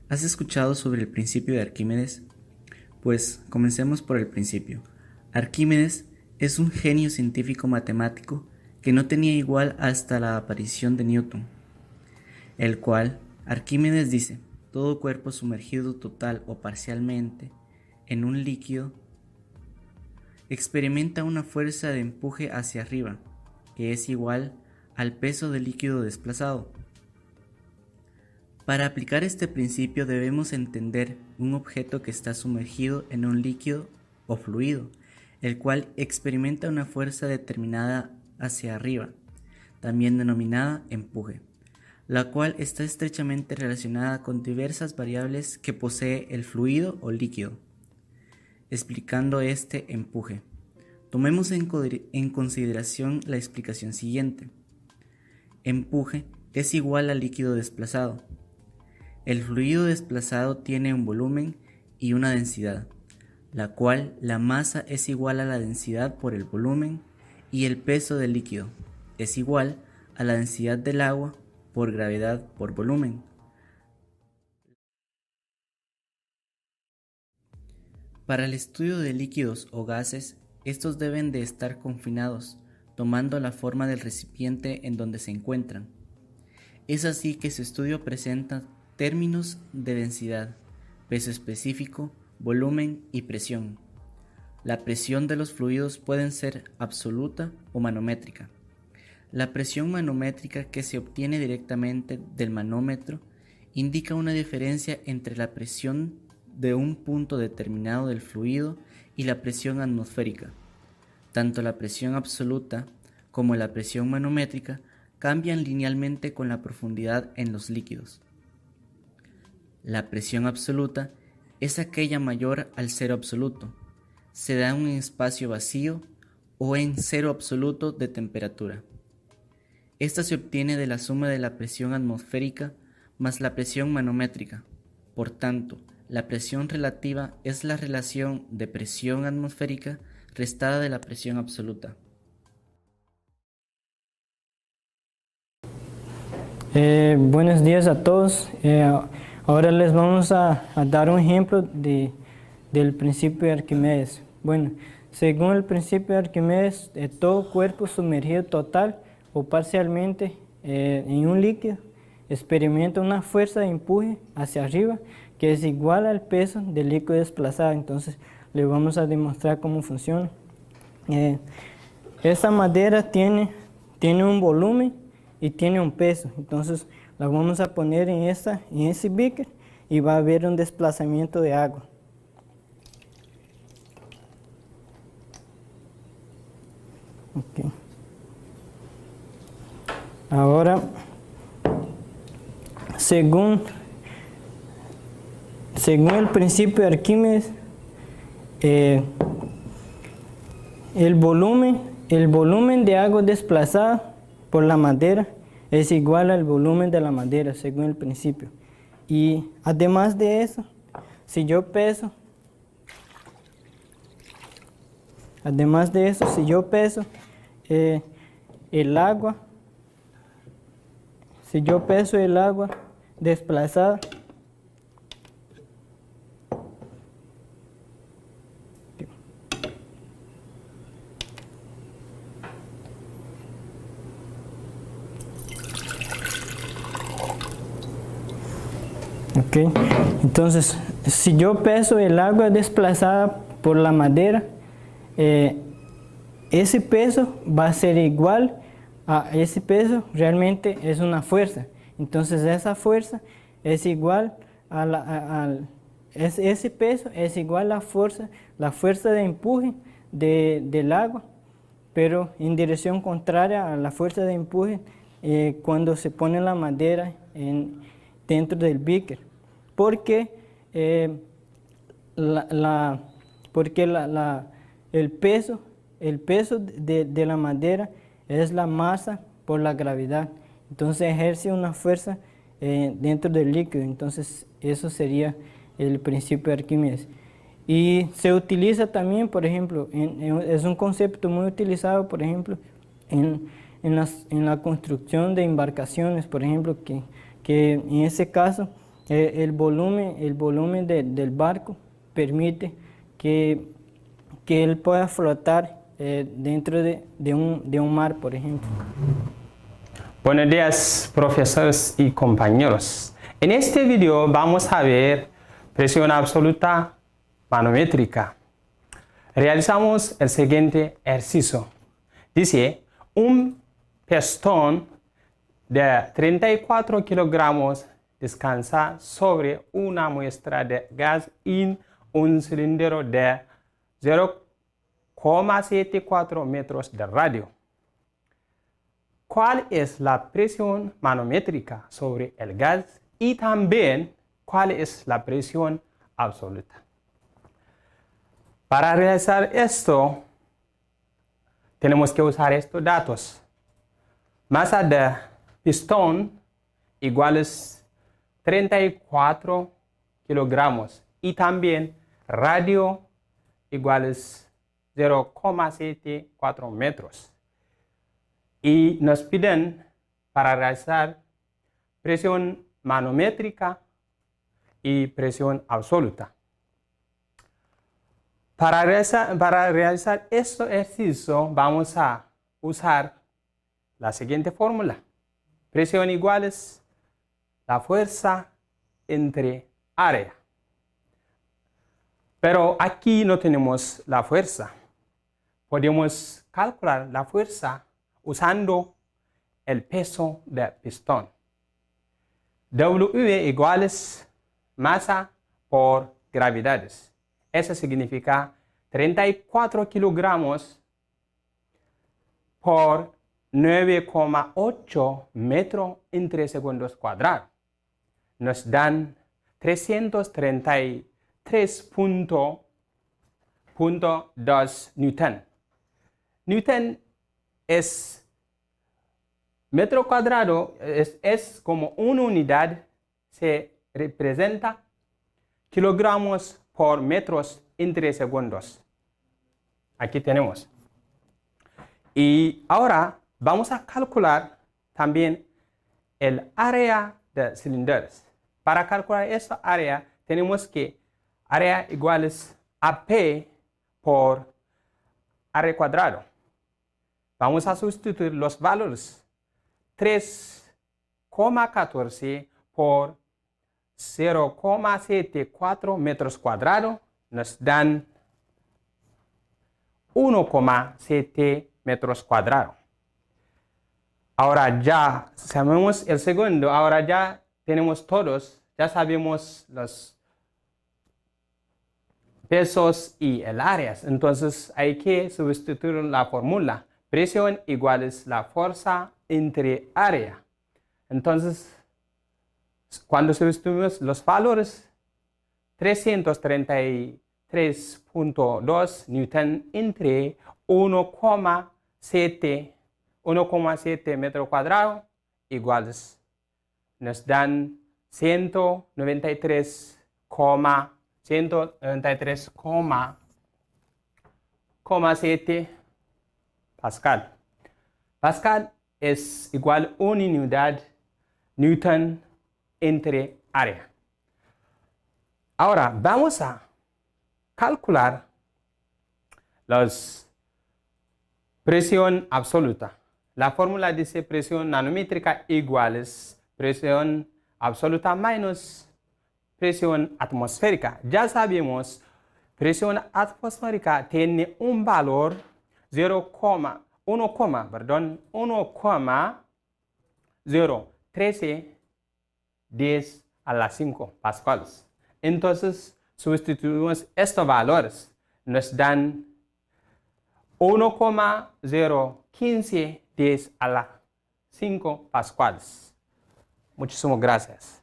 ¿Has escuchado sobre el principio de Arquímedes? Pues comencemos por el principio. Arquímedes es un genio científico matemático que no tenía igual hasta la aparición de Newton, el cual Arquímedes dice: todo cuerpo sumergido total o parcialmente en un líquido experimenta una fuerza de empuje hacia arriba, que es igual al peso del líquido desplazado. Para aplicar este principio debemos entender un objeto que está sumergido en un líquido o fluido, el cual experimenta una fuerza determinada hacia arriba, también denominada empuje, la cual está estrechamente relacionada con diversas variables que posee el fluido o líquido. Explicando este empuje, tomemos en consideración la explicación siguiente. Empuje es igual al líquido desplazado. El fluido desplazado tiene un volumen y una densidad, la cual la masa es igual a la densidad por el volumen, y el peso del líquido es igual a la densidad del agua por gravedad por volumen. Para el estudio de líquidos o gases, estos deben de estar confinados, tomando la forma del recipiente en donde se encuentran. Es así que su estudio presenta términos de densidad, peso específico, volumen y presión. La presión de los fluidos puede ser absoluta o manométrica. La presión manométrica, que se obtiene directamente del manómetro, indica una diferencia entre la presión de un punto determinado del fluido y la presión atmosférica. Tanto la presión absoluta como la presión manométrica cambian linealmente con la profundidad en los líquidos. La presión absoluta es aquella mayor al cero absoluto. Se da en un espacio vacío o en cero absoluto de temperatura. Esta se obtiene de la suma de la presión atmosférica más la presión manométrica. Por tanto, la presión relativa es la relación de presión atmosférica restada de la presión absoluta. Buenos días a todos. Ahora les vamos a dar un ejemplo del principio de Arquímedes. Bueno, según el principio de Arquímedes, todo cuerpo sumergido total o parcialmente en un líquido experimenta una fuerza de empuje hacia arriba que es igual al peso del líquido desplazado. Entonces, le vamos a demostrar cómo funciona. Esta madera tiene un volumen y tiene un peso. Entonces, la vamos a poner en ese beaker y va a haber un desplazamiento de agua. Okay. Ahora, según el principio de Arquímedes, el volumen de agua desplazada por la madera es igual al volumen de la madera, según el principio. Y además de eso, si yo peso el agua, desplazada, okay. Entonces, si yo peso el agua desplazada por la madera, ese peso va a ser igual a ese peso, realmente es una fuerza. Entonces, esa fuerza es igual ese peso es igual a la fuerza de empuje del agua, pero en dirección contraria a la fuerza de empuje cuando se pone la madera dentro del beaker. Porque el peso de la madera es la masa por la gravedad. Entonces ejerce una fuerza dentro del líquido. Entonces eso sería el principio de Arquímedes. Y se utiliza también, por ejemplo, es un concepto muy utilizado, por ejemplo, en la construcción de embarcaciones, por ejemplo, que en ese caso el volumen del barco permite que él pueda flotar dentro de un mar, por ejemplo. Buenos días, profesores y compañeros. En este video vamos a ver presión absoluta manométrica. Realizamos el siguiente ejercicio. Dice, un pistón de 34 kilogramos descansa sobre una muestra de gas en un cilindro de 0,74 metros de radio. ¿Cuál es la presión manométrica sobre el gas? Y también, ¿cuál es la presión absoluta? Para realizar esto, tenemos que usar estos datos. Masa de pistón iguales 34 kilogramos y también radio iguales 0,74 metros. Y nos piden para realizar presión manométrica y presión absoluta. Para realizar este ejercicio vamos a usar la siguiente fórmula. Presión iguales la fuerza entre área. Pero aquí no tenemos la fuerza. Podemos calcular la fuerza usando el peso del pistón. W iguales masa por gravedades. Eso significa 34 kilogramos por 9,8 metros entre segundos cuadrados. Nos dan 333.2 Newton. Newton es metro cuadrado, es como una unidad, se representa kilogramos por metros entre segundos. Aquí tenemos. Y ahora vamos a calcular también el área de cilindros. Para calcular esa área, tenemos que área iguales a P por área cuadrado. Vamos a sustituir los valores. 3,14 por 0,74 metros cuadrados nos dan 1,7 metros cuadrados. Ahora ya sabemos el segundo, ahora ya tenemos todos, ya sabemos los pesos y el área. Entonces hay que sustituir la fórmula. Presión iguales la fuerza entre área. Entonces, cuando sustituimos los valores, 333.2 Newton entre 1,7 metros cuadrados iguales nos dan 193,7 Pascal. Pascal es igual a una unidad Newton entre área. Ahora vamos a calcular la presión absoluta. La fórmula dice presión nanométrica iguales presión absoluta menos presión atmosférica. Ya sabemos, presión atmosférica tiene un valor 1,013 a la 5 pascales. Entonces, sustituimos estos valores. Nos dan 1,015 a la 5 pascales. Muchísimas gracias.